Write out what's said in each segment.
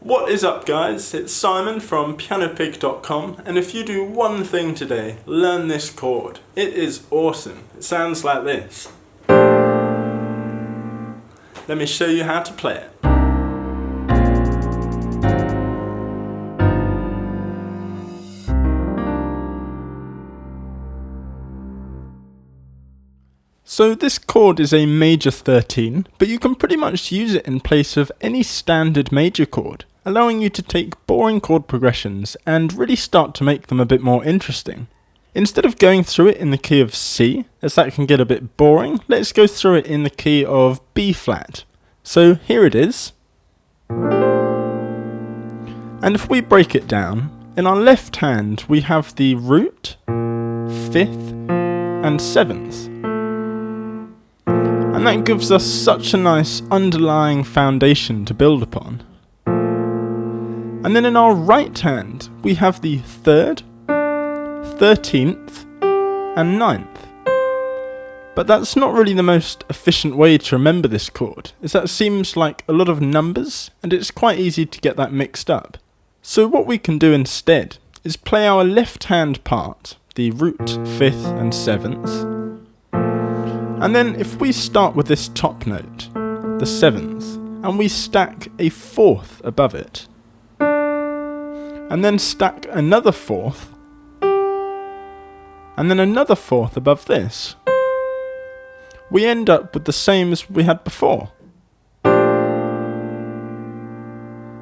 What is up, guys? It's Simon from PianoPig.com, and if you do one thing today, learn this chord. It is awesome. It sounds like this. Let me show you how to play it. So this chord is a major 13, but you can pretty much use it in place of any standard major chord, allowing you to take boring chord progressions and really start to make them a bit more interesting. Instead of going through it in the key of C, as that can get a bit boring, let's go through it in the key of B flat. So here it is. And if we break it down, in our left hand we have the root, 5th and 7th. And that gives us such a nice underlying foundation to build upon. And then in our right hand, we have the 3rd, 13th, and 9th. But that's not really the most efficient way to remember this chord, as that seems like a lot of numbers, and it's quite easy to get that mixed up. So what we can do instead is play our left hand part, the root, 5th, and 7th. And then if we start with this top note, the 7th, and we stack a 4th above it, and then stack another 4th, and then another 4th above this, we end up with the same as we had before.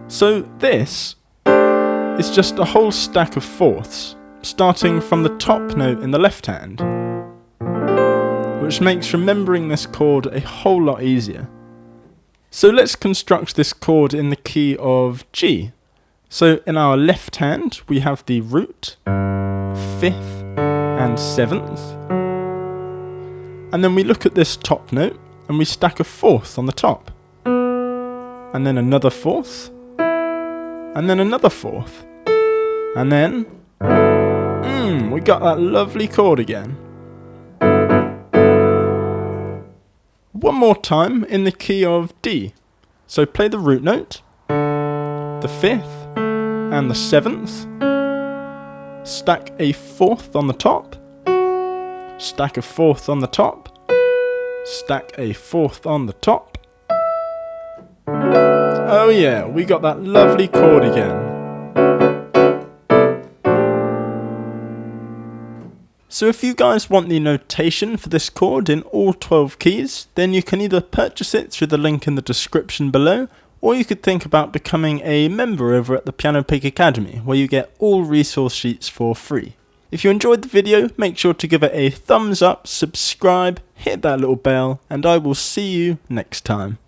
So this is just a whole stack of 4ths, starting from the top note in the left hand, which makes remembering this chord a whole lot easier. So let's construct this chord in the key of G. So in our left hand we have the root, 5th and 7th, and then we look at this top note and we stack a 4th on the top, and then another 4th, and then another 4th, and then we got that lovely chord again. One more time in the key of D. So play the root note, the 5th and the 7th, stack a 4th on the top, stack a 4th on the top, stack a 4th on the top. Oh yeah, we got that lovely chord again. So if you guys want the notation for this chord in all 12 keys, then you can either purchase it through the link in the description below, or you could think about becoming a member over at the PianoPig Academy, where you get all resource sheets for free. If you enjoyed the video, make sure to give it a thumbs up, subscribe, hit that little bell, and I will see you next time.